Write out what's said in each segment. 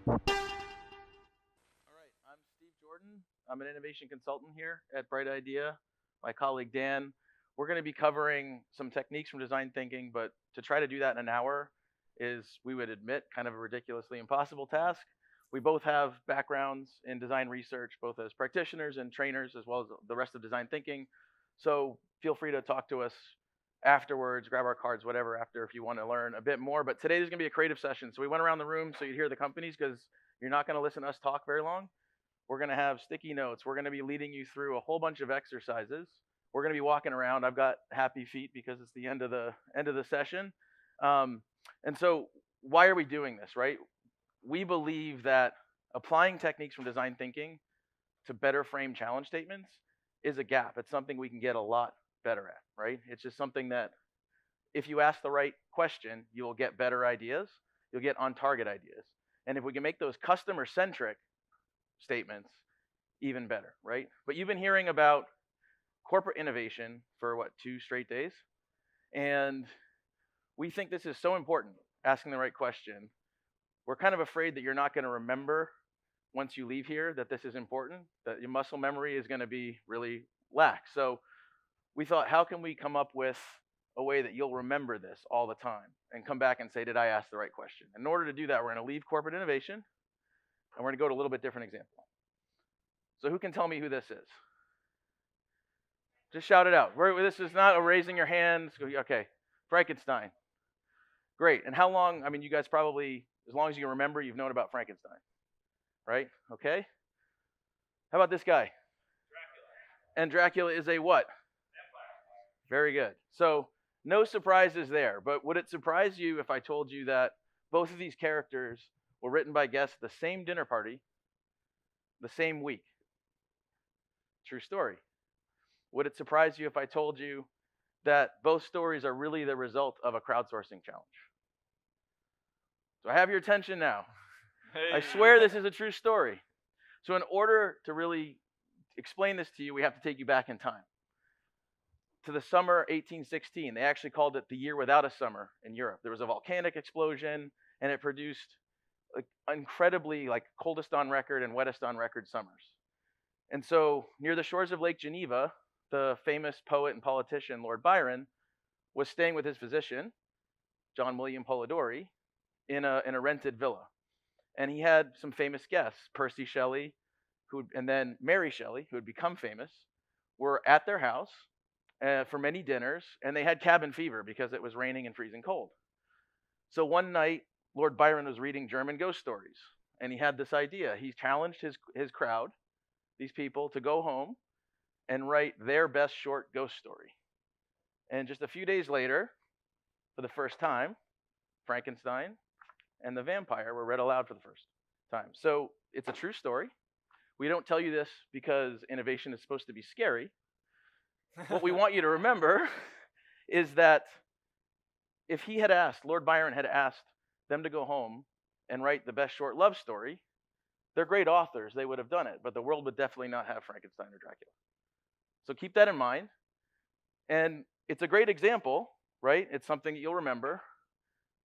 All right, I'm Steve Jordan. I'm an innovation consultant here at Bright Idea. My colleague Dan, we're going to be covering some techniques from design thinking, but to try to do that in an hour is, we would admit, kind of a ridiculously impossible task. We both have backgrounds in design research, both as practitioners and trainers, as well as the rest of design thinking. So feel free to talk to us afterwards, grab our cards, whatever, after if you want to learn a bit more. But today is going to be a creative session. So we went around the room so you'd hear the companies, because you're not going to listen to us talk very long. We're going to have sticky notes. We're going to be leading you through a whole bunch of exercises. We're going to be walking around. I've got happy feet because it's the end of the session. And so why are we doing this, right? We believe that applying techniques from design thinking to better frame challenge statements is a gap. It's something we can get a lot better at, right? It's just something that if you ask the right question, you will get better ideas. You'll get on target ideas. And if we can make those customer centric statements, even better, right? But you've been hearing about corporate innovation for what, 2 straight days? And we think this is so important, asking the right question. We're kind of afraid that you're not going to remember once you leave here that this is important, that your muscle memory is going to be really lax. So we thought, how can we come up with a way that you'll remember this all the time and come back and say, did I ask the right question? In order to do that, we're going to leave corporate innovation and we're going to go to a little bit different example. So who can tell me who this is? Just shout it out. This is not a raising your hands. Okay, Frankenstein. Great. And how long? I mean, you guys probably, as long as you can remember, you've known about Frankenstein, right? Okay. How about this guy? Dracula. And Dracula is a what? Vampire. Very good. So no surprises there. But would it surprise you if I told you that both of these characters were written by guests at the same dinner party, the same week? True story. Would it surprise you if I told you that both stories are really the result of a crowdsourcing challenge? So I have your attention now. Hey. I swear this is a true story. So in order to really explain this to you, we have to take you back in time to the summer 1816. They actually called it the year without a summer in Europe. There was a volcanic explosion, and it produced incredibly coldest on record and wettest on record summers. And so near the shores of Lake Geneva, the famous poet and politician Lord Byron was staying with his physician, John William Polidori, in a rented villa. And he had some famous guests, Percy Shelley, and then Mary Shelley, who had become famous, were at their house for many dinners, and they had cabin fever because it was raining and freezing cold. So one night, Lord Byron was reading German ghost stories, and he had this idea. He challenged his crowd, these people, to go home and write their best short ghost story. And just a few days later, for the first time, Frankenstein and the vampire were read aloud for the first time. So it's a true story. We don't tell you this because innovation is supposed to be scary. What we want you to remember is that if Lord Byron had asked them to go home and write the best short love story, they're great authors, they would have done it, but the world would definitely not have Frankenstein or Dracula. So keep that in mind. And it's a great example, right? It's something that you'll remember.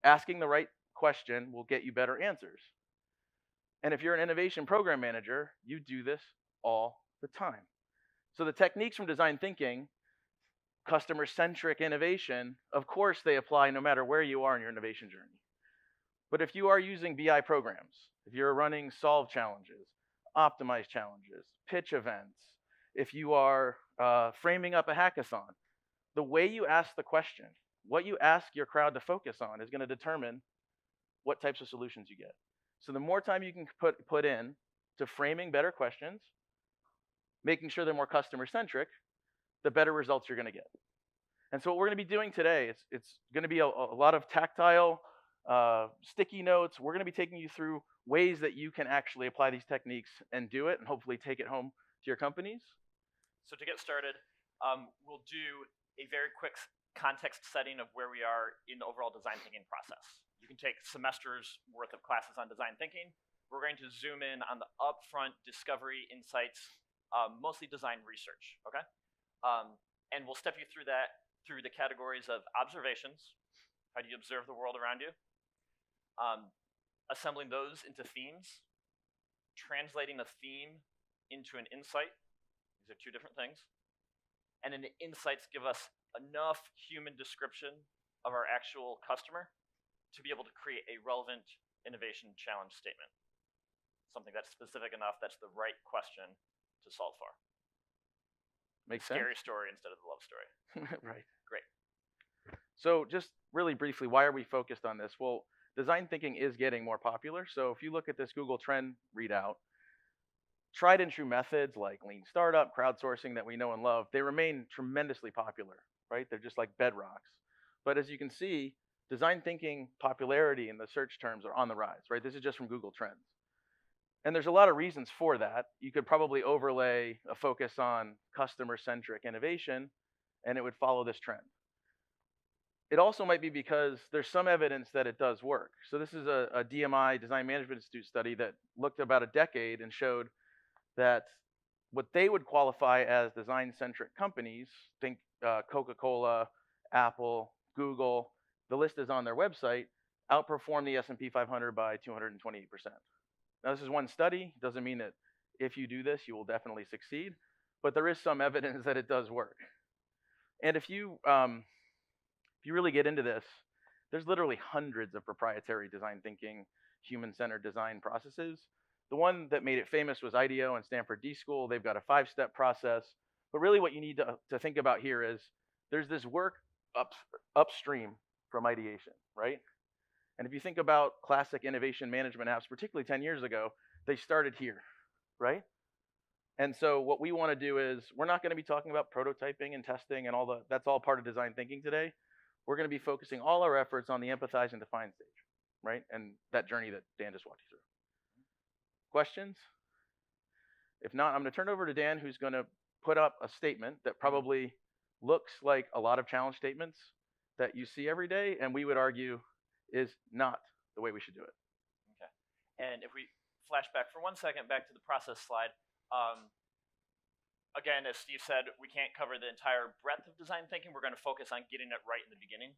Asking the right question will get you better answers. And if you're an innovation program manager, you do this all the time. So the techniques from design thinking, customer-centric innovation, of course they apply no matter where you are in your innovation journey. But if you are using BI programs, if you're running solve challenges, optimize challenges, pitch events, if you are framing up a hackathon, the way you ask the question, what you ask your crowd to focus on is going to determine what types of solutions you get. So the more time you can put in to framing better questions, making sure they're more customer-centric, the better results you're going to get. And so what we're going to be doing today, it's going to be a lot of tactile, sticky notes. We're going to be taking you through ways that you can actually apply these techniques and do it, and hopefully take it home to your companies. So to get started, we'll do a very quick context setting of where we are in the overall design thinking process. You can take semesters worth of classes on design thinking. We're going to zoom in on the upfront discovery, insights, mostly design research, okay? And we'll step you through that through the categories of observations. How do you observe the world around you? assembling those into themes, translating a theme into an insight. These are two different things. And then the insights give us enough human description of our actual customer to be able to create a relevant innovation challenge statement. Something that's specific enough, that's the right question to solve for. Makes sense. Scary story instead of the love story. Right. Great. So just really briefly, why are we focused on this? Well, design thinking is getting more popular. So if you look at this Google Trend readout, tried and true methods like lean startup, crowdsourcing that we know and love, they remain tremendously popular, right? They're just like bedrocks. But as you can see, design thinking popularity in the search terms are on the rise, right? This is just from Google Trends. And there's a lot of reasons for that. You could probably overlay a focus on customer-centric innovation, and it would follow this trend. It also might be because there's some evidence that it does work. So this is a DMI, Design Management Institute study that looked about a decade and showed that what they would qualify as design-centric companies, think Coca-Cola, Apple, Google, the list is on their website, outperform the S&P 500 by 228%. Now, this is one study. Doesn't mean that if you do this, you will definitely succeed, but there is some evidence that it does work. And if you really get into this, there's literally hundreds of proprietary design thinking, human-centered design processes. The one that made it famous was IDEO and Stanford D School. They've got a 5-step process. But really what you need to think about here is there's this work upstream from ideation, right? And if you think about classic innovation management apps, particularly 10 years ago, they started here, right? And so what we want to do is we're not going to be talking about prototyping and testing and that's all part of design thinking today. We're going to be focusing all our efforts on the empathize and define stage, right? And that journey that Dan just walked you through. Questions? If not, I'm going to turn over to Dan, who's going to put up a statement that probably looks like a lot of challenge statements that you see every day, and we would argue is not the way we should do it. Okay. And if we flash back for 1 second back to the process slide, again, as Steve said, we can't cover the entire breadth of design thinking. We're going to focus on getting it right in the beginning.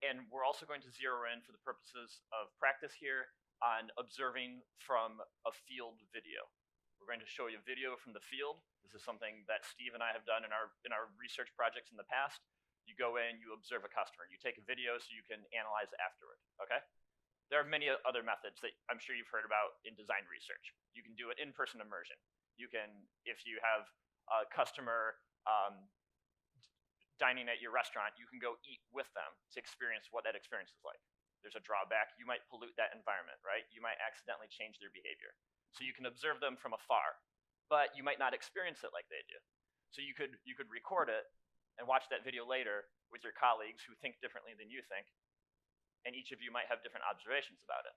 And we're also going to zero in for the purposes of practice here on observing from a field video. We're going to show you a video from the field. This is something that Steve and I have done in our research projects in the past. You go in, you observe a customer. You take a video so you can analyze afterward, okay? There are many other methods that I'm sure you've heard about in design research. You can do an in-person immersion. You can, if you have a customer dining at your restaurant, you can go eat with them to experience what that experience is like. There's a drawback. You might pollute that environment, right? You might accidentally change their behavior. So you can observe them from afar, but you might not experience it like they do. So you could record it and watch that video later with your colleagues who think differently than you think, and each of you might have different observations about it.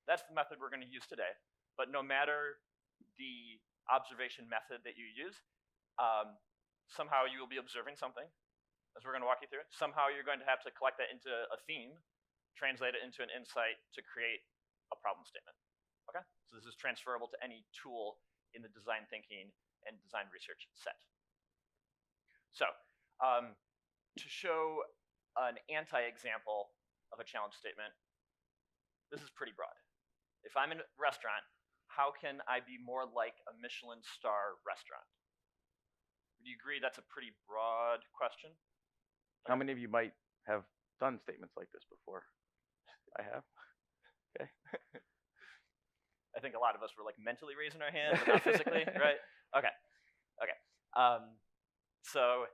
That's the method we're going to use today. But no matter the observation method that you use, somehow you will be observing something, as we're going to walk you through. Somehow you're going to have to collect that into a theme, translate it into an insight to create a problem statement. Okay? So this is transferable to any tool in the design thinking and design research set. So, to show an anti-example of a challenge statement, this is pretty broad. If I'm in a restaurant, how can I be more like a Michelin star restaurant? Would you agree that's a pretty broad question? How many of you might have done statements like this before? I have. Okay. I think a lot of us were like mentally raising our hands, but not physically, right? Okay. Okay. So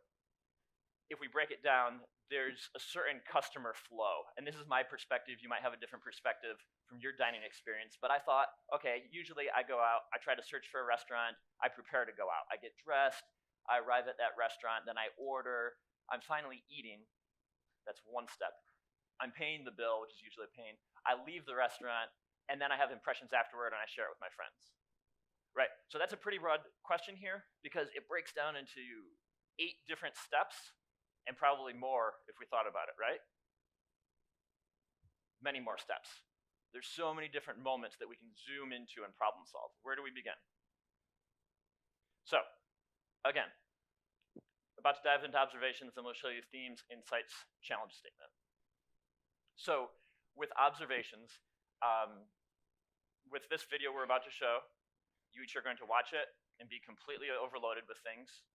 if we break it down, there's a certain customer flow. And this is my perspective. You might have a different perspective from your dining experience. But I thought, okay, usually I go out, I try to search for a restaurant, I prepare to go out. I get dressed, I arrive at that restaurant, then I order, I'm finally eating. That's one step. I'm paying the bill, which is usually a pain. I leave the restaurant, and then I have impressions afterward, and I share it with my friends. Right, so that's a pretty broad question here, because it breaks down into 8 different steps, and probably more if we thought about it, right? Many more steps. There's so many different moments that we can zoom into and problem solve. Where do we begin? So, again, about to dive into observations, and we'll show you themes, insights, challenge statement. So, with observations, With this video we're about to show, you each are going to watch it and be completely overloaded with things.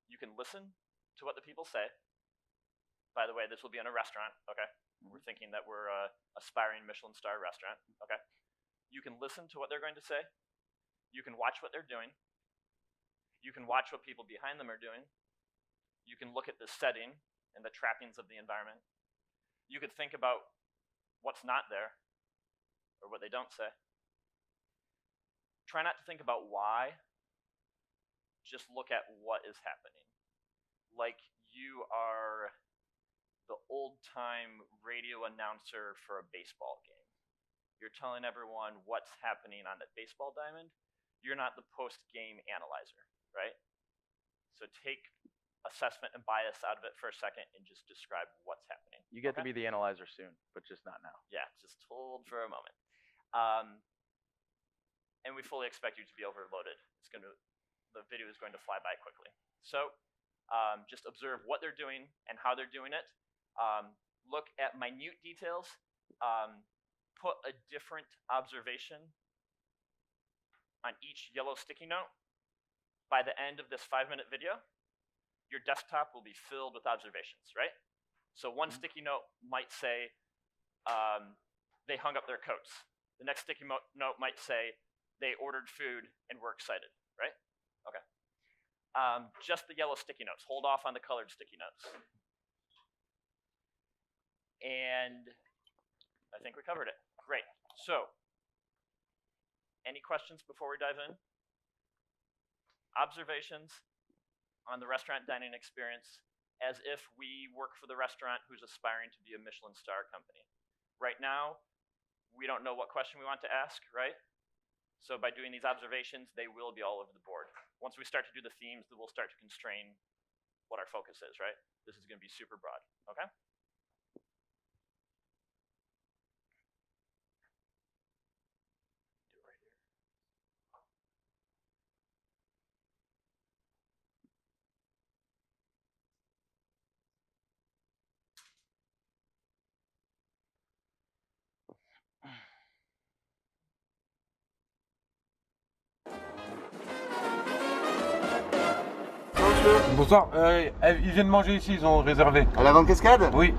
You can listen to what the people say. By the way, this will be in a restaurant, okay? We're thinking that we're a aspiring Michelin star restaurant, okay? You can listen to what they're going to say. You can watch what they're doing. You can watch what people behind them are doing. You can look at the setting and the trappings of the environment. You could think about what's not there or what they don't say. Try not to think about why. Just look at what is happening. Like you are the old-time radio announcer for a baseball game. You're telling everyone what's happening on that baseball diamond. You're not the post-game analyzer, right? So take assessment and bias out of it for a second and just describe what's happening. You get to be the analyzer soon, but just not now. Yeah, just hold for a moment. And we fully expect you to be overloaded. The video is going to fly by quickly. So just observe what they're doing and how they're doing it. Look at minute details. Put a different observation on each yellow sticky note. By the end of this 5-minute video, your desktop will be filled with observations, right? So one sticky note might say, they hung up their coats. The next sticky note might say, they ordered food and were excited, right? Okay. Just the yellow sticky notes. Hold off on the colored sticky notes. And I think we covered it. Great. So, any questions before we dive in? Observations on the restaurant dining experience as if we work for the restaurant who's aspiring to be a Michelin star company. Right now, we don't know what question we want to ask, right? So by doing these observations, they will be all over the board. Once we start to do the themes, we'll start to constrain what our focus is, right? This is going to be super broad, okay? Do it right here. Bonsoir, ils viennent manger ici, ils ont réservé. À l'avant-cascade? Oui.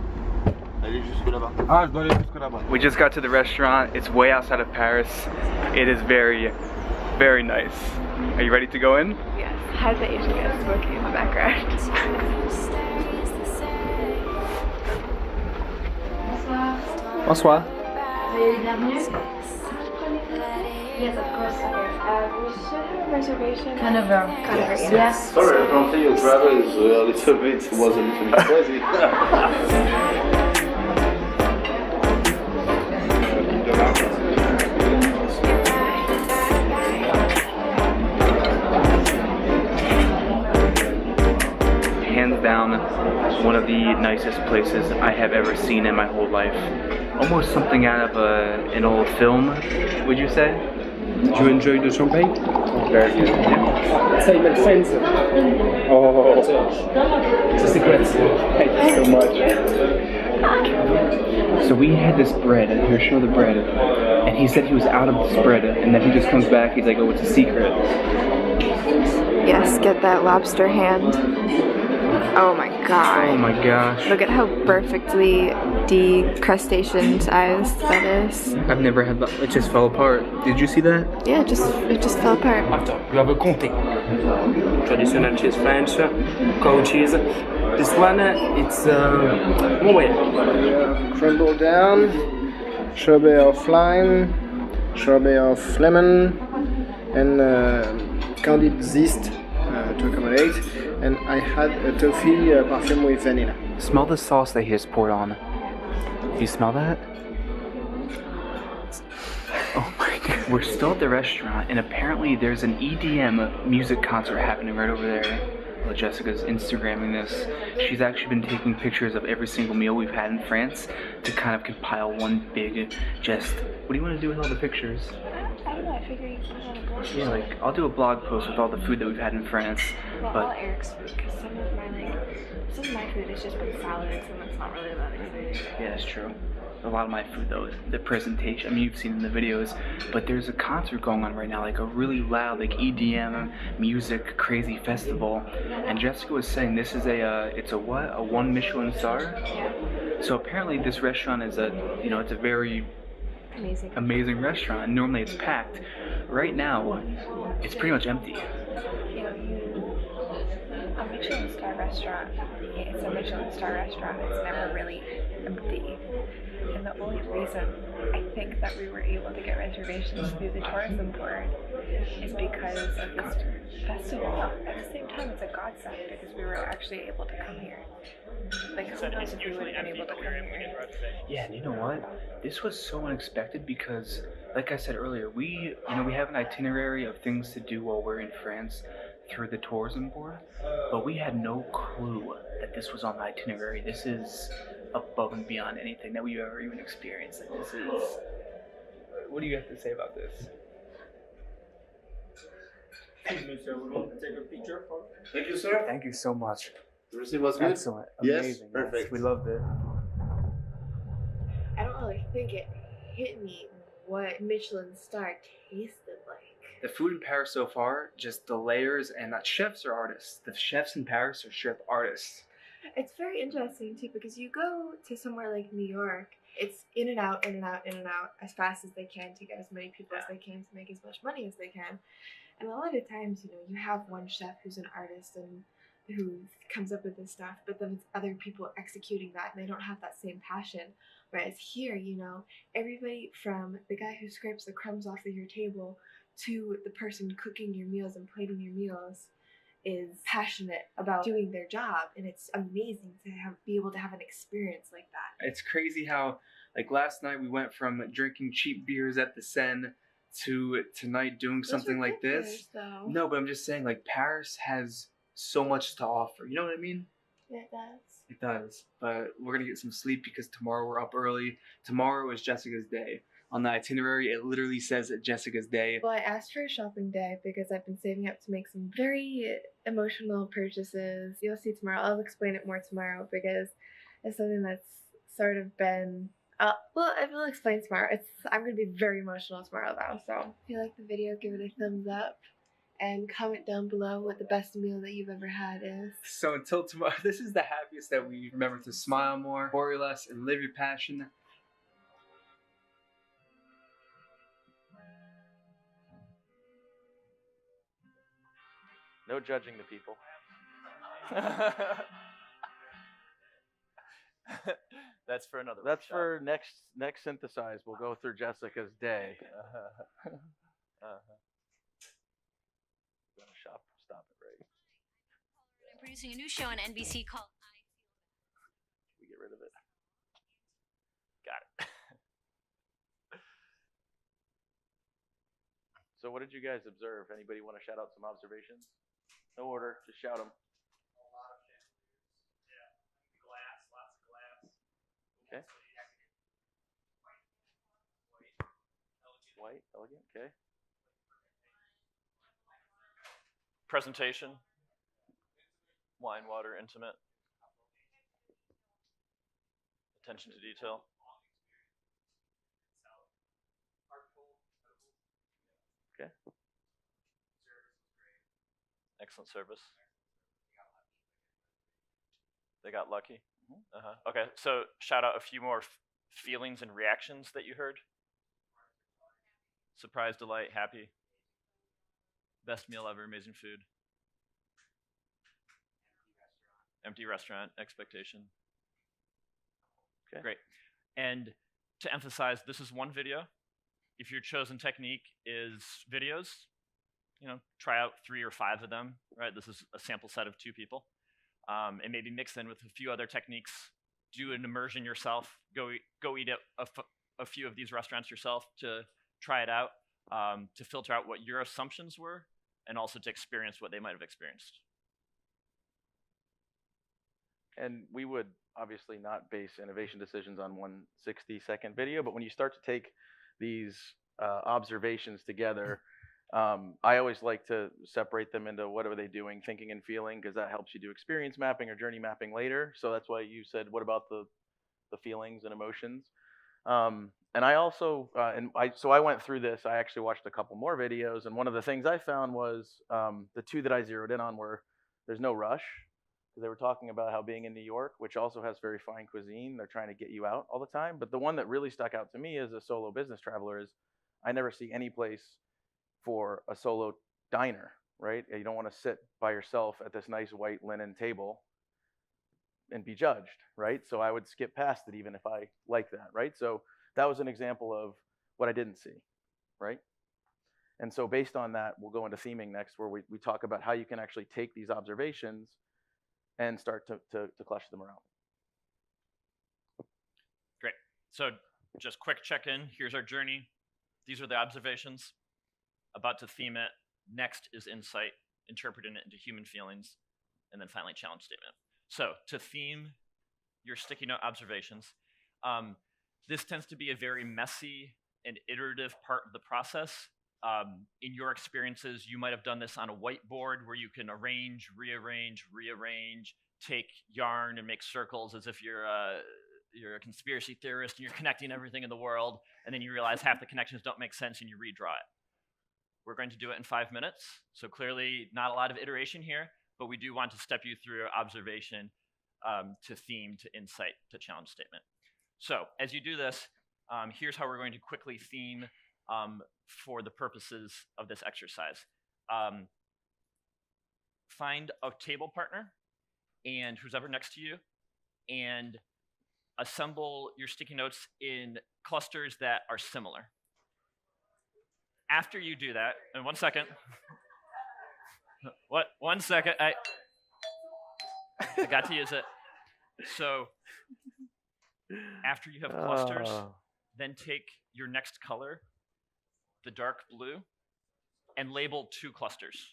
Allez jusque là-bas. Ah, je dois aller jusque là-bas. We just got to the restaurant. It's way outside of Paris. It is very, very nice. Are you ready to go in? Yes. How's the Asian guy smoking in the background? Bonsoir. Yes, of course. We should have a reservation. Carnival. Yes. Sorry, I can't see your driver is a little bit crazy. Hands down, one of the nicest places I have ever seen in my whole life. Almost something out of an old film, would you say? Did you enjoy the champagne? Very good. Yeah. Same and friends. Oh, it's a secret. Thank you so much. So we had this bread, here, show the bread, and he said he was out of this bread, and then he just comes back, he's like, oh, it's a secret. Yes, get that lobster hand. Oh my god. Oh my gosh. Look at how perfectly decrustationized that is. I've never had that, it just fell apart. Did you see that? Yeah, it just fell apart. Attends, you have a comté. Traditional cheese French, cow cheese. This one, it's crumble down, sorbet of lime, sorbet of lemon, and candied zest to accommodate. And I had a toffee perfume with vanilla. Smell the sauce that he just poured on. Do you smell that? Oh my god. We're still at the restaurant, and apparently there's an EDM music concert happening right over there. Well, Jessica's Instagramming this. She's actually been taking pictures of every single meal we've had in France to kind of compile one big just. What do you want to do with all the pictures? I don't know, I figure you can put on a blog. Yeah, like I'll do a blog post with all the food that we've had in France. Well, but all Eric's food, because some of my food has just been salads, and that's not really that exciting. yeah, that's true. A lot of my food though is the presentation. I mean, you've seen in the videos, but there's a concert going on right now, like a really loud, like EDM music crazy festival. And Jessica was saying this is it's a what? A 1 Michelin star? Yeah. So apparently this restaurant is it's a very amazing restaurant. Normally it's packed. Right now, it's pretty much empty. A Michelin star restaurant, it's a Michelin star restaurant, it's never really empty. And the only reason I think that we were able to get reservations through the tourism board is because of this festival. At the same time, it's a godsend because we were actually able to come here. Like, who knows if we would have been able to come here. Yeah, and you know what? This was so unexpected because, like I said earlier, we have an itinerary of things to do while we're in France through the tourism board, but we had no clue that this was on the itinerary. This is above and beyond anything that we've ever even experienced. Like, this is. What do you have to say about this? Excuse me, sir. We want to take a picture for. Thank you, sir. Thank you so much. Everything was good? Excellent. Yes? Amazing. Perfect. We loved it. I don't really think it hit me what Michelin star tasted like. The food in Paris so far, just the layers, and that chefs are artists. The chefs in Paris are chef artists. It's very interesting too because you go to somewhere like New York, it's in and out, in and out, in and out as fast as they can to get as many people as they can to make as much money as they can. And a lot of times, you have one chef who's an artist and who comes up with this stuff, but then it's other people executing that and they don't have that same passion. Whereas here, everybody from the guy who scrapes the crumbs off of your table to the person cooking your meals and plating your meals is passionate about doing their job, and it's amazing to be able to have an experience like that. It's crazy how, like last night we went from drinking cheap beers at the Seine to tonight doing something like this. Though. No, but I'm just saying, like, Paris has so much to offer. You know what I mean? Yeah, it does. It does. But we're gonna get some sleep because tomorrow we're up early. Tomorrow is Jessica's day. On the itinerary, it literally says Jessica's day. Well, I asked for a shopping day because I've been saving up to make some very emotional purchases. You'll see tomorrow. I'll explain it more tomorrow because it's something that's sort of been... I will explain tomorrow. I'm going to be very emotional tomorrow though. So if you like the video, give it a thumbs up and comment down below what the best meal that you've ever had is. So until tomorrow, this is the happiest that we remember to smile more, worry less, and live your passion. No judging the people. That's for another. That's workshop. for next Synthesize. We'll go through Jessica's day. Gonna stop it right. I'm producing a new show on NBC called We get rid of it. Got it. So what did you guys observe? Anybody want to shout out some observations? No order, just shout them. A lot of chandeliers. Yeah. Glass, lots of glass. Okay. White, elegant, okay. Presentation. Wine, water, intimate. Attention to detail. Okay. Excellent service. They got lucky. Okay, so shout out a few more feelings and reactions that you heard. Surprise, delight, happy. Best meal ever, amazing food. Empty restaurant, expectation. Okay. Great. And to emphasize, this is one video. If your chosen technique is videos, try out 3 or 5 of them, right? This is a sample set of 2 people. And maybe mix in with a few other techniques. Do an immersion yourself. Go eat at a few of these restaurants yourself to try it out, to filter out what your assumptions were, and also to experience what they might have experienced. and we would obviously not base innovation decisions on one 60-second video, but when you start to take these observations together, I always like to separate them into what are they doing, thinking and feeling, because that helps you do experience mapping or journey mapping later. So that's why you said, what about the feelings and emotions? And I also, so I went through this. I actually watched a couple more videos, and one of the things I found was the two that I zeroed in on were there's no rush. They were talking about how being in New York, which also has very fine cuisine, they're trying to get you out all the time. But the one that really stuck out to me as a solo business traveler is I never see any place for a solo diner, right? You don't want to sit by yourself at this nice white linen table and be judged, right? So I would skip past it even if I like that, right? So that was an example of what I didn't see, right? And so based on that, we'll go into theming next, where we talk about how you can actually take these observations and start to cluster them around. Great. So just quick check-in. Here's our journey. These are the observations. About to theme it. Next is insight, interpreting it into human feelings, and then finally challenge statement. So to theme your sticky note observations, this tends to be a very messy and iterative part of the process. In your experiences, you might have done this on a whiteboard where you can arrange, rearrange, take yarn and make circles as if you're a conspiracy theorist and you're connecting everything in the world, and then you realize half the connections don't make sense and you redraw it. We're going to do it in 5 minutes, so clearly not a lot of iteration here, but we do want to step you through observation to theme, to insight, to challenge statement. So as you do this, here's how we're going to quickly theme for the purposes of this exercise. Find a table partner and who's ever next to you, and assemble your sticky notes in clusters that are similar. After you do that, and 1 second. What? 1 second. I got to use it. So after you have clusters, then take your next color, the dark blue, and label 2 clusters.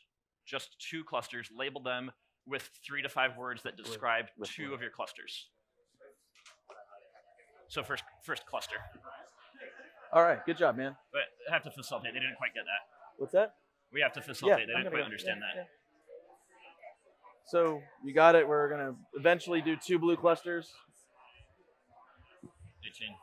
Just 2 clusters. Label them with 3 to 5 words that describe 2 of your clusters. So first cluster. All right, good job, man. But I have to facilitate. They didn't quite get that. What's that? We have to facilitate. They I'm didn't gonna quite understand that. yeah. So you got it. We're gonna eventually do 2 blue clusters. 18.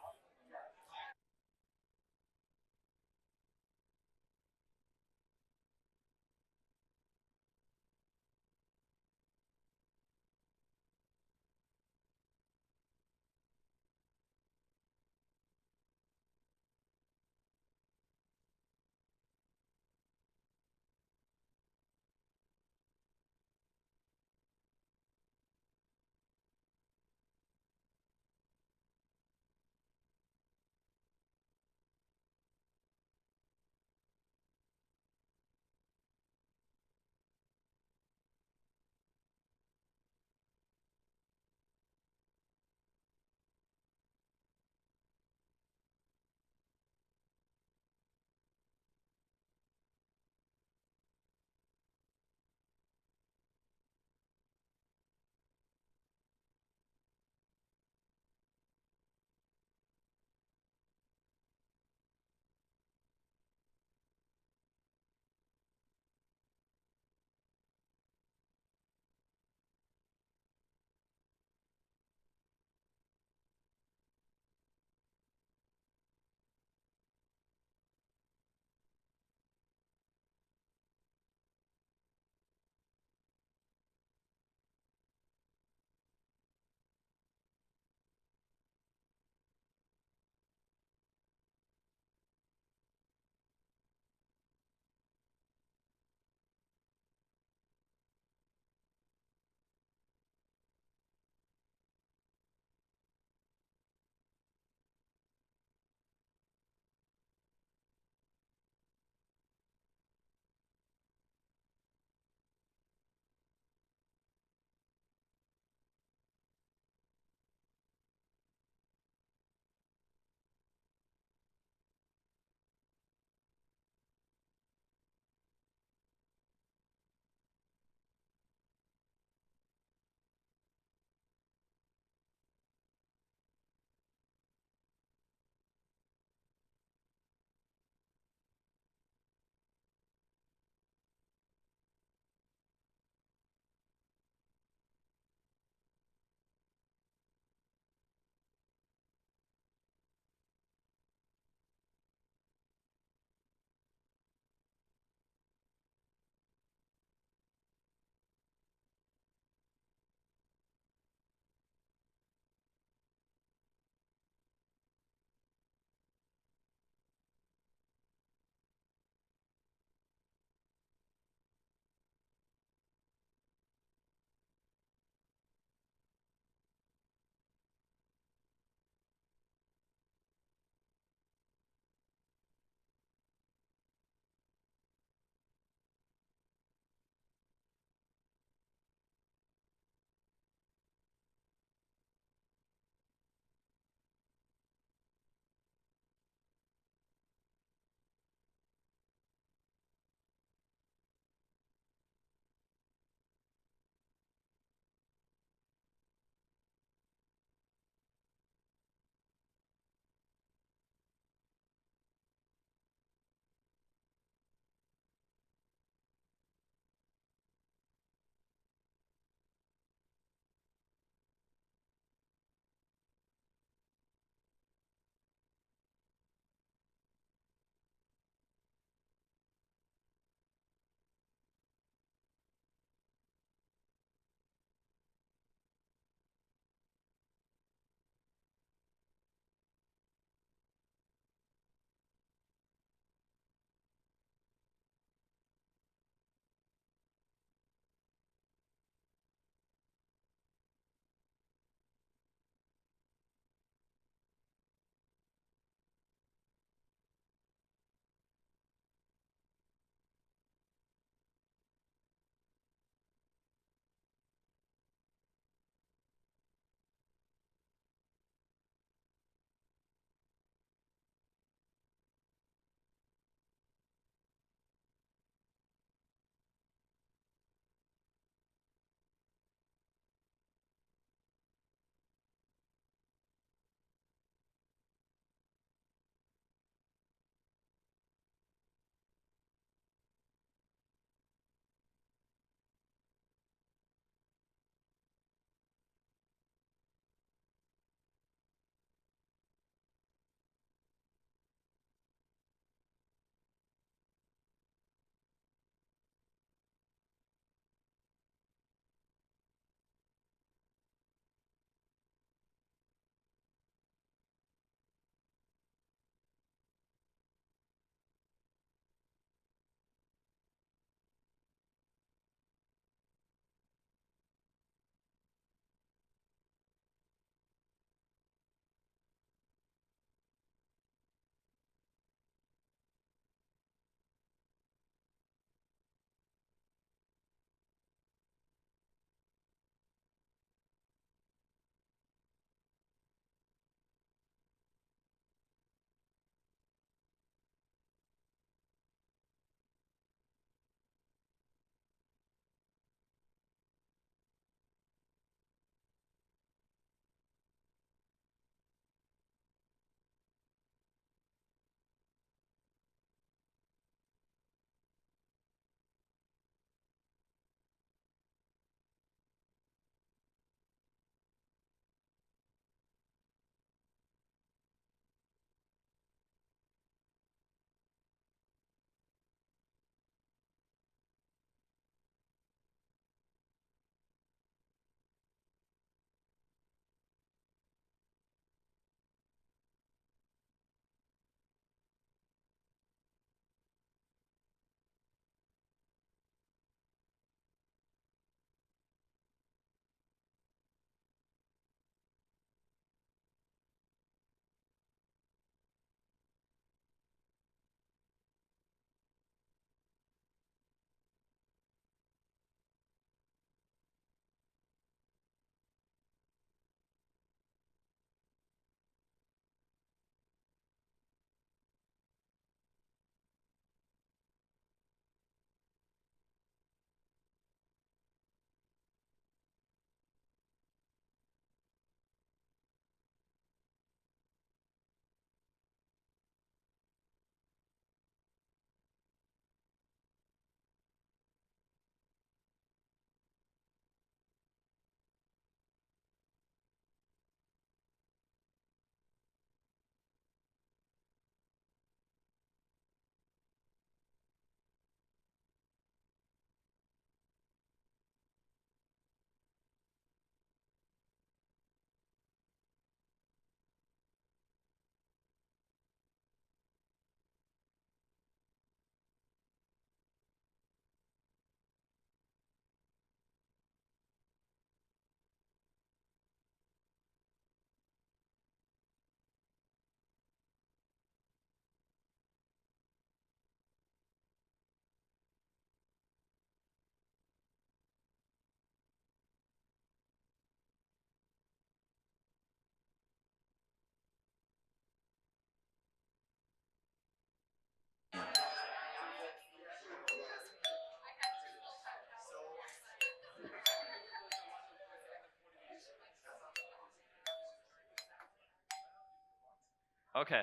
Okay,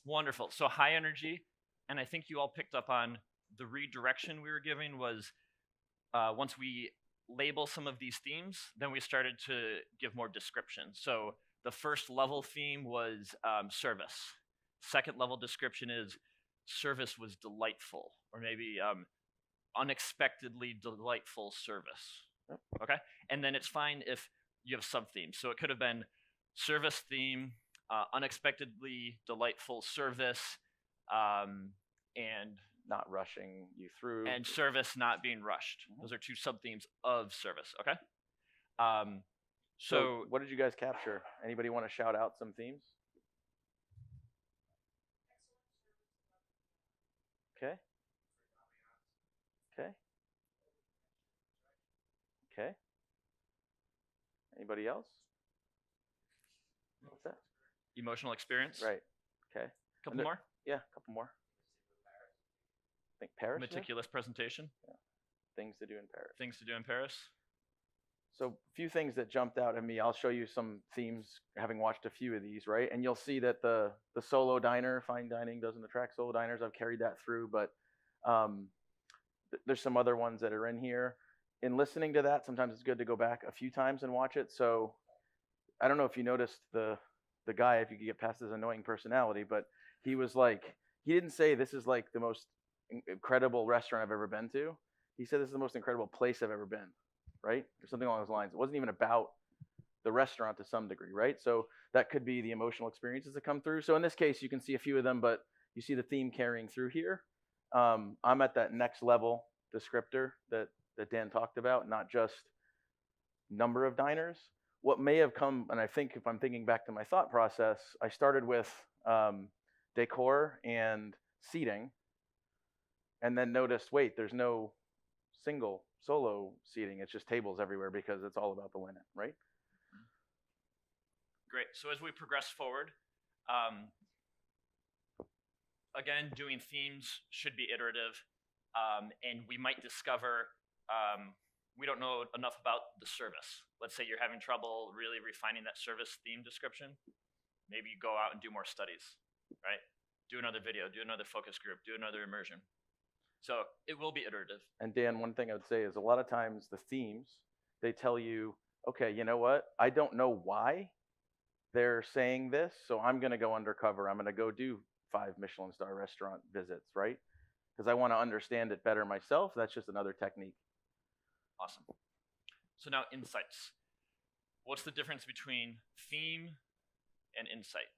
wonderful. So high energy, and I think you all picked up on the redirection we were giving was once we label some of these themes, then we started to give more description. So the first level theme was service. Second level description is service was delightful, or maybe unexpectedly delightful service. Okay, and then it's fine if you have sub themes. So it could have been service theme, unexpectedly delightful service, and Not rushing you through. and service not being rushed. Those are two sub themes of service. Okay. So what did you guys capture? Anybody want to shout out some themes? Okay. Okay. Okay. Anybody else? What's that? emotional experience. Right. Okay. Couple more. Yeah, a couple more. I think Paris. Meticulous presentation. Yeah. Things to do in Paris. Things to do in Paris. So a few things that jumped out at me. I'll show you some themes, having watched a few of these, right? And you'll see that the solo diner, fine dining, doesn't attract solo diners. I've carried that through, but there's some other ones that are in here. In listening to that, sometimes it's good to go back a few times and watch it. So I don't know if you noticed the guy, if you could get past his annoying personality, but he was like, he didn't say this is like the most incredible restaurant I've ever been to. He said this is the most incredible place I've ever been, right? Or something along those lines. It wasn't even about the restaurant to some degree, right? So that could be the emotional experiences that come through. So in this case, you can see a few of them, but you see the theme carrying through here. I'm at that next level descriptor that Dan talked about, not just number of diners. What may have come, and I think if I'm thinking back to my thought process, I started with decor and seating, and then noticed, wait, there's no single solo seating. It's just tables everywhere because it's all about the linen, right? Great. So as we progress forward, again, doing themes should be iterative, and we might discover we don't know enough about the service. Let's say you're having trouble really refining that service theme description. Maybe you go out and do more studies, right? Do another video, do another focus group, do another immersion. So it will be iterative. And Dan, one thing I would say is a lot of times the themes, they tell you, okay, you know what? I don't know why they're saying this, so I'm going to go undercover. I'm going to go do 5 Michelin star restaurant visits, right? Because I want to understand it better myself. That's just another technique. Awesome. So now insights. What's the difference between theme and insight?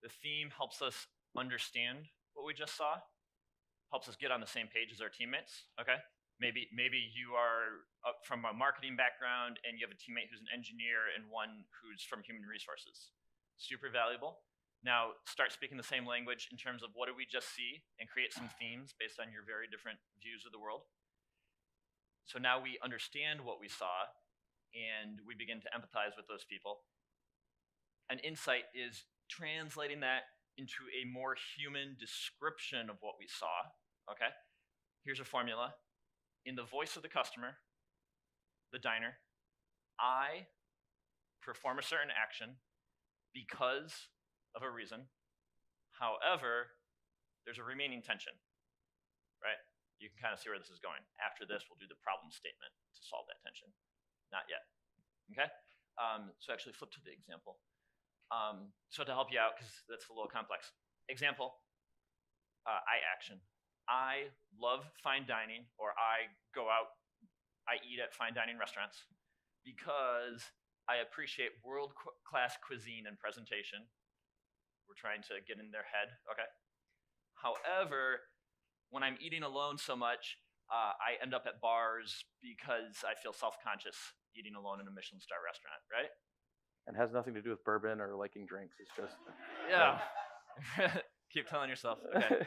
The theme helps us understand what we just saw, helps us get on the same page as our teammates, okay? Maybe you are from a marketing background and you have a teammate who's an engineer and one who's from human resources. Super valuable. Now start speaking the same language in terms of what did we just see and create some themes based on your very different views of the world. So now we understand what we saw and we begin to empathize with those people. An insight is translating that into a more human description of what we saw, okay? Here's a formula. In the voice of the customer, the diner, I perform a certain action because of a reason. However, there's a remaining tension, right? You can kind of see where this is going. After this, we'll do the problem statement to solve that tension. Not yet, okay? So actually flip to the example. So to help you out, because that's a little complex. Example, I action. I love fine dining, or I go out, I eat at fine dining restaurants because I appreciate world-class cuisine and presentation. We're trying to get in their head, okay? However, when I'm eating alone so much, I end up at bars because I feel self-conscious eating alone in a Michelin star restaurant, right? And has nothing to do with bourbon or liking drinks. It's just yeah. Keep telling yourself. Okay.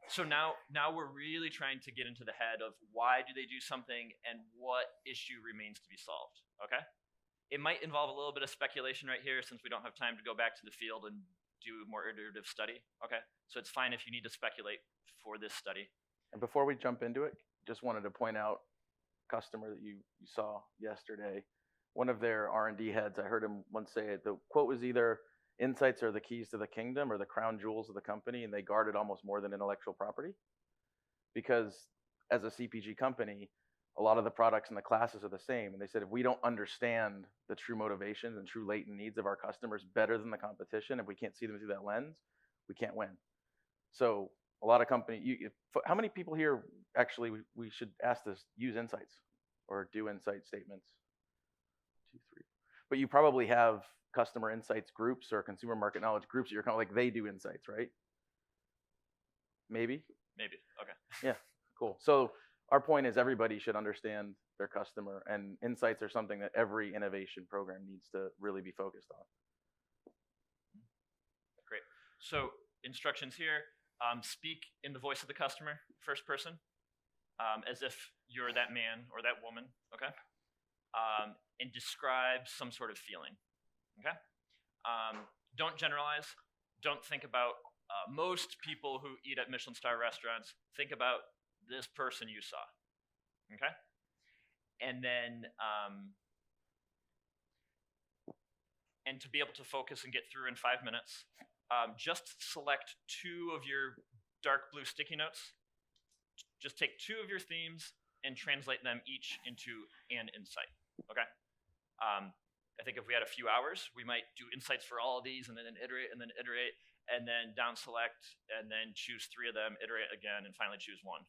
So now we're really trying to get into the head of why do they do something and what issue remains to be solved. Okay. It might involve a little bit of speculation right here since we don't have time to go back to the field and do more iterative study. Okay. So it's fine if you need to speculate for this study. And before we jump into it, just wanted to point out a customer that you saw yesterday. One of their R&D heads, I heard him once say it. The quote was either, Insights are the keys to the kingdom or the crown jewels of the company, and they guard it almost more than intellectual property. Because as a CPG company, a lot of the products and the classes are the same. And they said if we don't understand the true motivations and true latent needs of our customers better than the competition, if we can't see them through that lens, we can't win. So a lot of companies, how many people here actually, we should ask this, use insights or do insight statements? 2, 3. But you probably have customer insights groups or consumer market knowledge groups. You're kind of like, they do insights, right? Maybe? Maybe. Okay. Yeah, cool. So our point is everybody should understand their customer, and insights are something that every innovation program needs to really be focused on. Great. So instructions here, speak in the voice of the customer, first person, as if you're that man or that woman, okay? And describe some sort of feeling, okay? Don't generalize. Don't think about most people who eat at Michelin star restaurants. Think about this person you saw, okay? And then, and to be able to focus and get through in 5 minutes, just select 2 of your dark blue sticky notes. Just take 2 of your themes and translate them each into an insight, okay? I think if we had a few hours, we might do insights for all of these and then iterate and then iterate and then down select and then choose 3 of them, iterate again, and finally choose 1.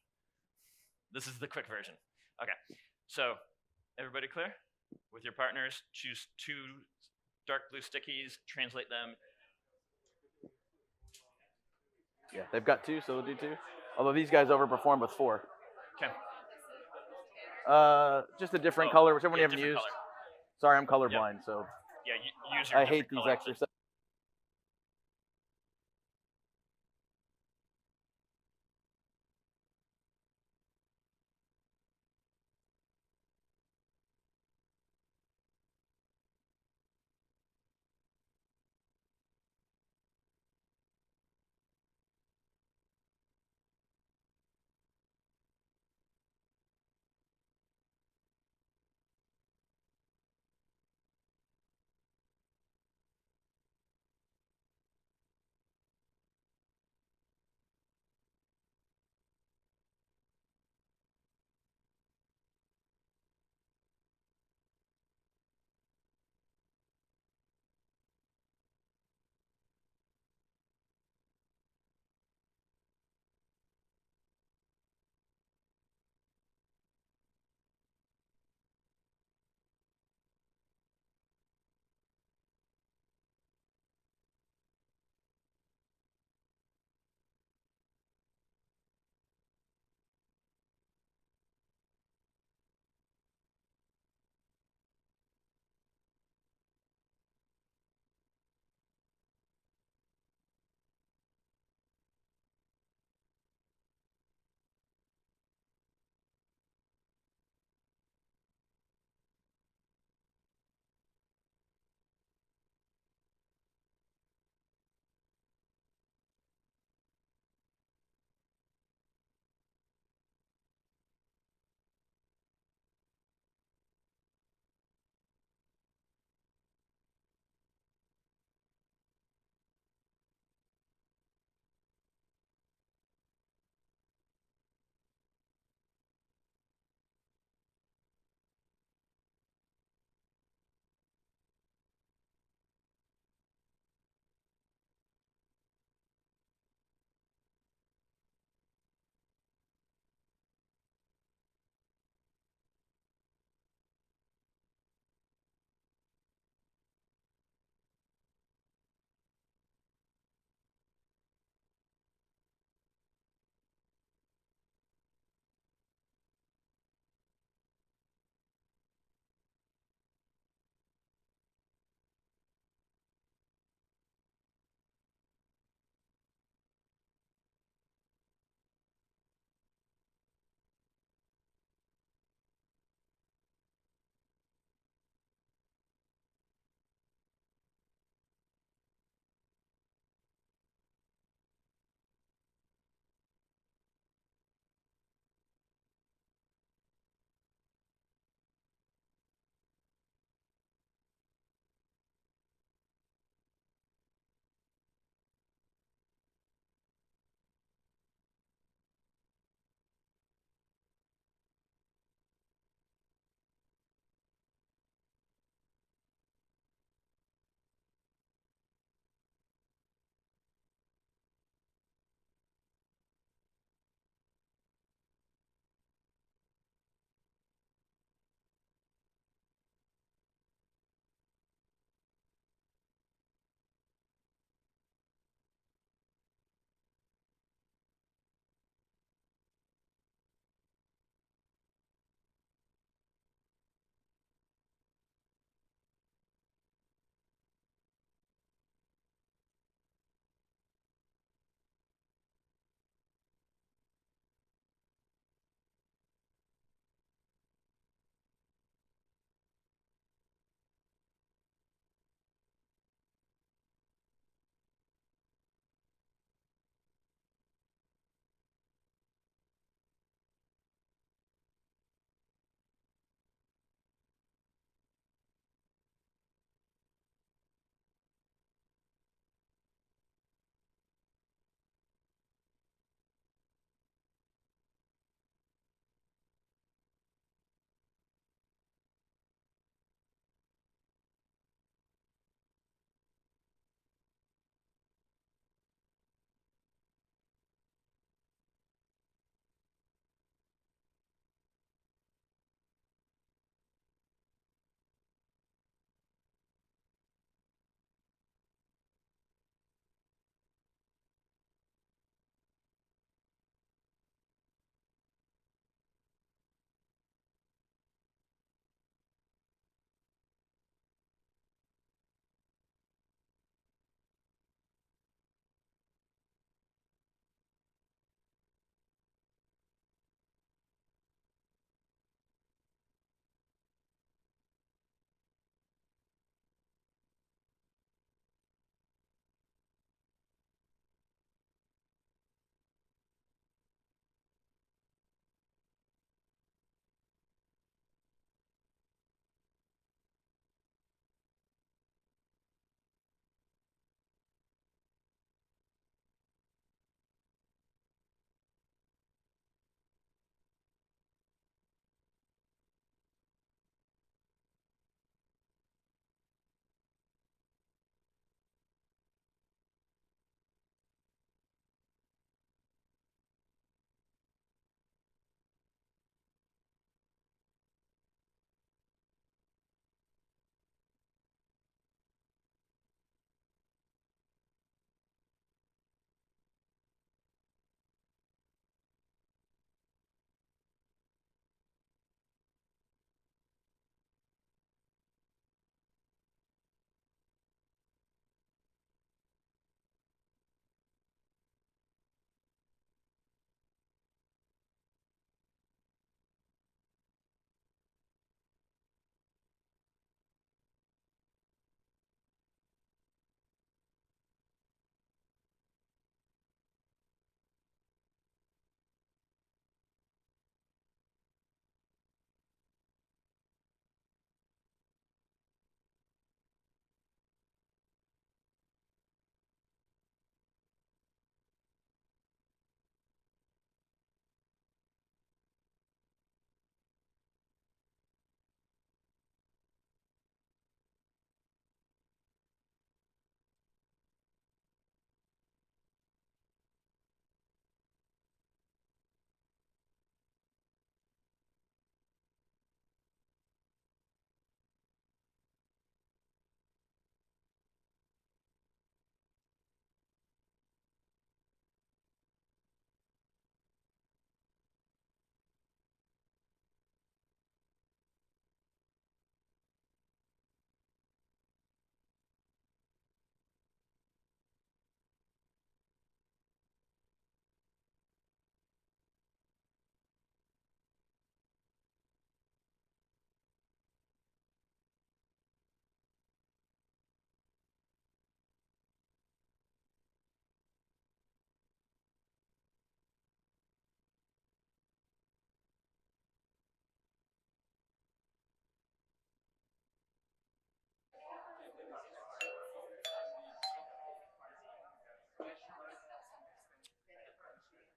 This is the quick version. Okay, so everybody clear? With your partners, choose 2 dark blue stickies, translate them. Yeah, they've got 2, so they'll do 2. Although these guys overperformed with 4. Okay. Just a different color, whichever one you haven't different used. color. Sorry, I'm colorblind, so Yeah, use your I hate different these color. exercises.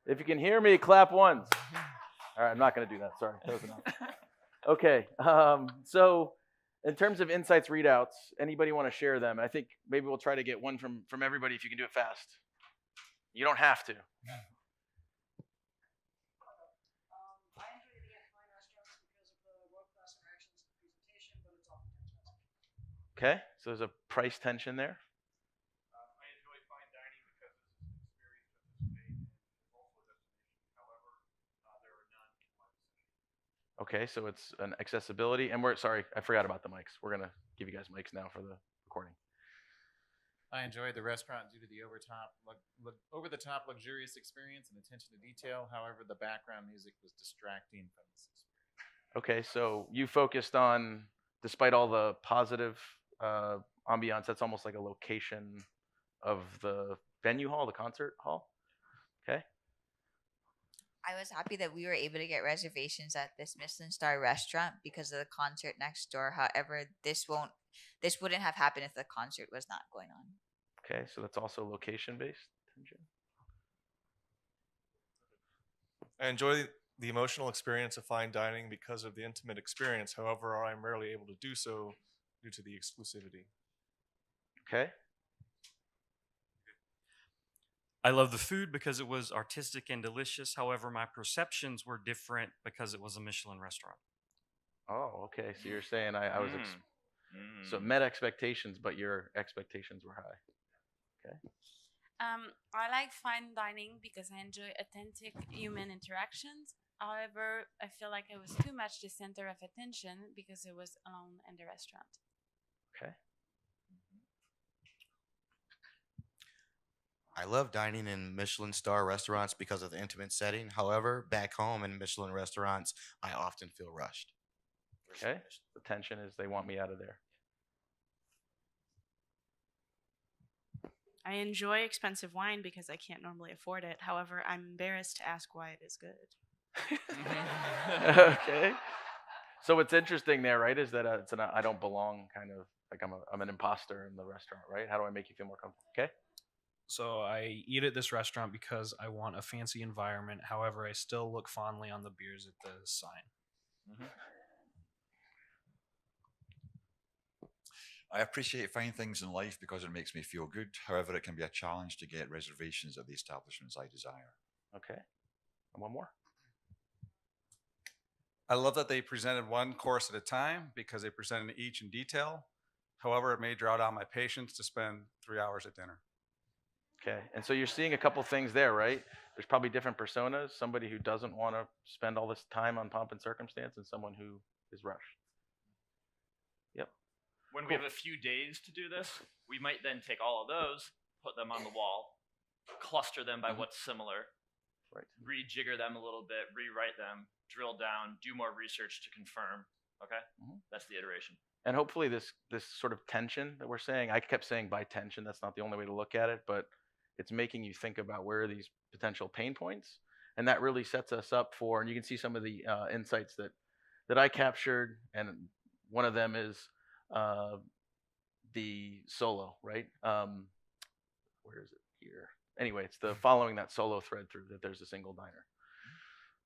If you can hear me, clap once. All right, I'm not going to do that. Sorry, that was enough. Okay, so in terms of insights readouts, anybody want to share them? I think maybe we'll try to get one from everybody if you can do it fast. You don't have to. Okay, so there's a price tension there. I enjoy fine dining because it's an experience to participate in multiple destinations. However, there are none in my vicinity. Okay, so it's an accessibility, and sorry, I forgot about the mics. We're gonna give you guys mics now for the recording. I enjoyed the restaurant due to the over-the-top luxurious experience and attention to detail. However, the background music was distracting from this experience. Okay, so you focused on, despite all the positive ambiance, that's almost like a location of the venue hall, the concert hall. Okay. I was happy that we were able to get reservations at this Michelin star restaurant because of the concert next door. However, this wouldn't have happened if the concert was not going on. Okay, so that's also location based. I enjoy the emotional experience of fine dining because of the intimate experience. However, I'm rarely able to do so due to the exclusivity. Okay. I love the food because it was artistic and delicious. However, my perceptions were different because it was a Michelin restaurant. Oh, okay. So you're saying I was so met expectations, but your expectations were high. Okay. I like fine dining because I enjoy authentic human interactions. However, I feel like it was too much the center of attention because it was alone in the restaurant. Okay. I love dining in Michelin star restaurants because of the intimate setting. However, back home in Michelin restaurants, I often feel rushed. Okay. The tension is they want me out of there. I enjoy expensive wine because I can't normally afford it. However, I'm embarrassed to ask why it is good. Okay. So what's interesting there, right, is that it's an I don't belong kind of, like I'm an imposter in the restaurant, right? How do I make you feel more comfortable? Okay. So I eat at this restaurant because I want a fancy environment. However, I still look fondly on the beers at the sign. Mm-hmm. I appreciate fine things in life because it makes me feel good. However, it can be a challenge to get reservations at the establishments I desire. Okay. And one more. I love that they presented one course at a time because they presented each in detail. However, it may draw down my patience to spend 3 hours at dinner. Okay. And so you're seeing a couple things there, right? There's probably different personas, somebody who doesn't want to spend all this time on pomp and circumstance and someone who is rushed. Yep. When we have a few days to do this, we might then take all of those, put them on the wall, cluster them by what's similar, right? Rejigger them a little bit, rewrite them, drill down, do more research to confirm. Okay? That's the iteration. And hopefully this sort of tension that we're saying, I kept saying by tension, that's not the only way to look at it, but it's making you think about where are these potential pain points. And that really sets us up for, and you can see some of the insights that I captured, and one of them is the solo, right? Where is it here? Anyway, it's the following that solo thread through that there's a single diner.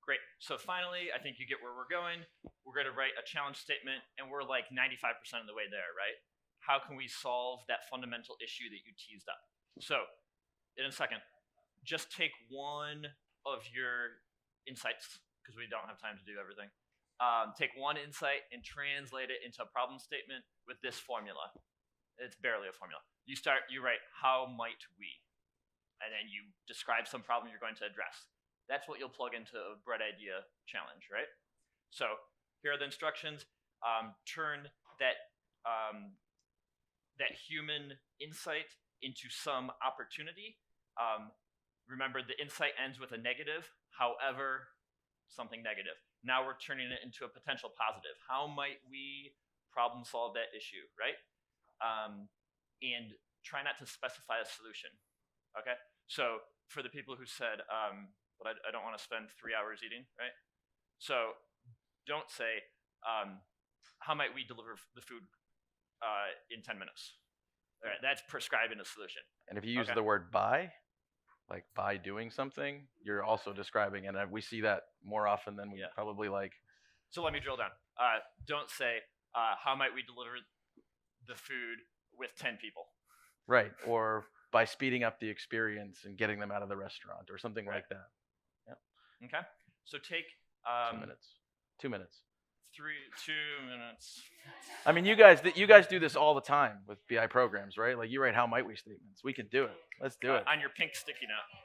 Great. So finally, I think you get where we're going. We're going to write a challenge statement, and we're like 95% of the way there, right? How can we solve that fundamental issue that you teased up? So, in a second, just take one of your insights, because we don't have time to do everything. Take one insight and translate it into a problem statement with this formula. It's barely a formula. You write, how might we? And then you describe some problem you're going to address. That's what you'll plug into a Bread Idea challenge, right? So here are the instructions. Turn that human insight into some opportunity. Remember, the insight ends with a negative. However, something negative. Now we're turning it into a potential positive. How might we problem solve that issue, right? And try not to specify a solution, okay? So for the people who said, but I don't want to spend 3 hours eating, right? So don't say, how might we deliver the food in 10 minutes? All right, that's prescribing a solution. And if you use the word by, like by doing something, you're also describing, and we see that more often than we probably like. So let me drill down. Don't say, how might we deliver the food with 10 people? Right, or by speeding up the experience and getting them out of the restaurant or something like that. Yeah. Okay. So take 2 minutes. 2 minutes. 2 minutes. I mean, you guys do this all the time with BI programs, right? Like you write how might we statements. We can do it. Let's do it. On your pink sticky note.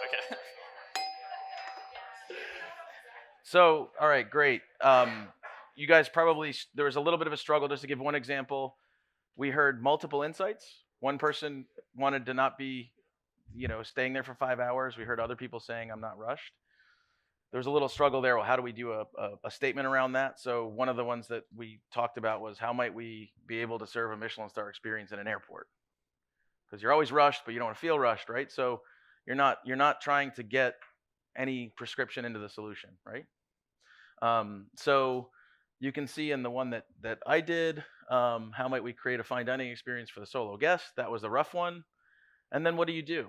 Okay. So, all right, great. You guys probably, there was a little bit of a struggle. Just to give one example, we heard multiple insights. One person wanted to not be, staying there for 5 hours. We heard other people saying, I'm not rushed. There was a little struggle there. Well, how do we do a statement around that? So one of the ones that we talked about was how might we be able to serve a Michelin star experience in an airport? Because you're always rushed, but you don't want to feel rushed, right? So you're not trying to get any prescription into the solution, right? So you can see in the one that I did, how might we create a fine dining experience for the solo guest? That was the rough one. And then what do?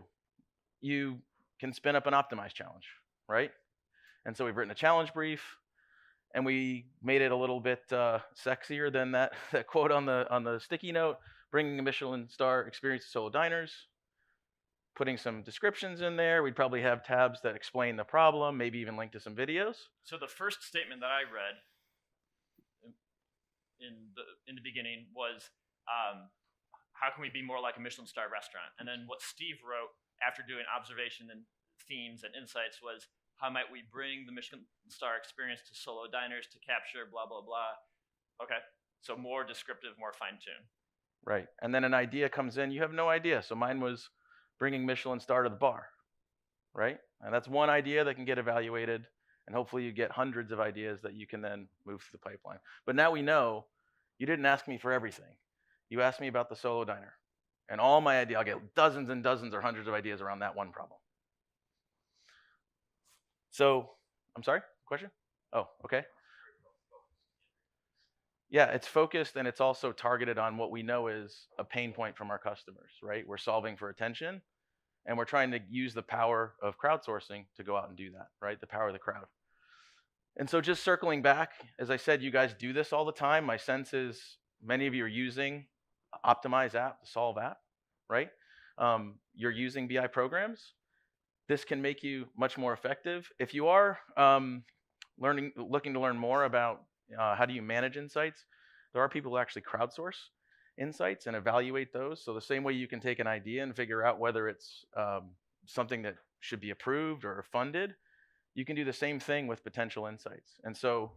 You can spin up an optimized challenge, right? And so we've written a challenge brief, and we made it a little bit sexier than that quote on the sticky note, bringing a Michelin star experience to solo diners, putting some descriptions in there. We'd probably have tabs that explain the problem, maybe even link to some videos. So the first statement that I read in the beginning was, how can we be more like a Michelin star restaurant? And then what Steve wrote after doing observation and themes and insights was, how might we bring the Michelin star experience to solo diners to capture blah, blah, blah. Okay, so more descriptive, more fine-tuned. Right, and then an idea comes in. You have no idea. So mine was bringing Michelin star to the bar, right? And that's one idea that can get evaluated, and hopefully you get hundreds of ideas that you can then move through the pipeline. But now we know you didn't ask me for everything. You asked me about the solo diner. And all my ideas, I'll get dozens and dozens or hundreds of ideas around that one problem. So, I'm sorry, question? Oh, okay. Yeah, it's focused and it's also targeted on what we know is a pain point from our customers, right? We're solving for attention and we're trying to use the power of crowdsourcing to go out and do that, right? The power of the crowd. And so just circling back, as I said, you guys do this all the time. My sense is many of you are using Optimize app, the Solve app, right? You're using BI programs. This can make you much more effective. If you are looking to learn more about how do you manage insights, there are people who actually crowdsource insights and evaluate those. So the same way you can take an idea and figure out whether it's something that should be approved or funded, you can do the same thing with potential insights. And so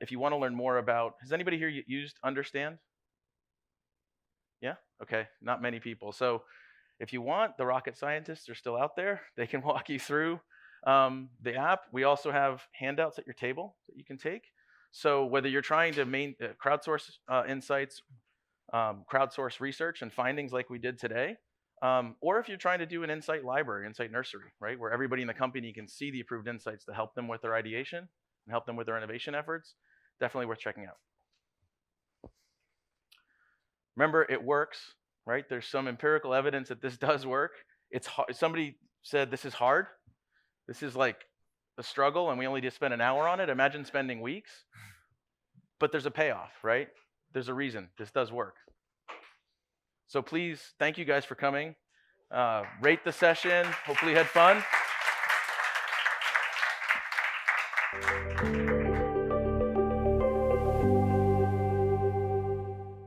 if you want to learn more about, has anybody here used Understand? Yeah? Okay, not many people. So if you want, the rocket scientists are still out there. They can walk you through the app. We also have handouts at your table that you can take. So whether you're trying to crowdsource insights, crowdsource research and findings like we did today, or if you're trying to do an insight library, insight nursery, right, where everybody in the company can see the approved insights to help them with their ideation and help them with their innovation efforts, definitely worth checking out. Remember, it works, right? There's some empirical evidence that this does work. It's hard. Somebody said this is hard. This is like a struggle, and we only just spent an hour on it. Imagine spending weeks. But there's a payoff, right? There's a reason this does work. So please, thank you guys for coming. Rate the session. Hopefully you had fun.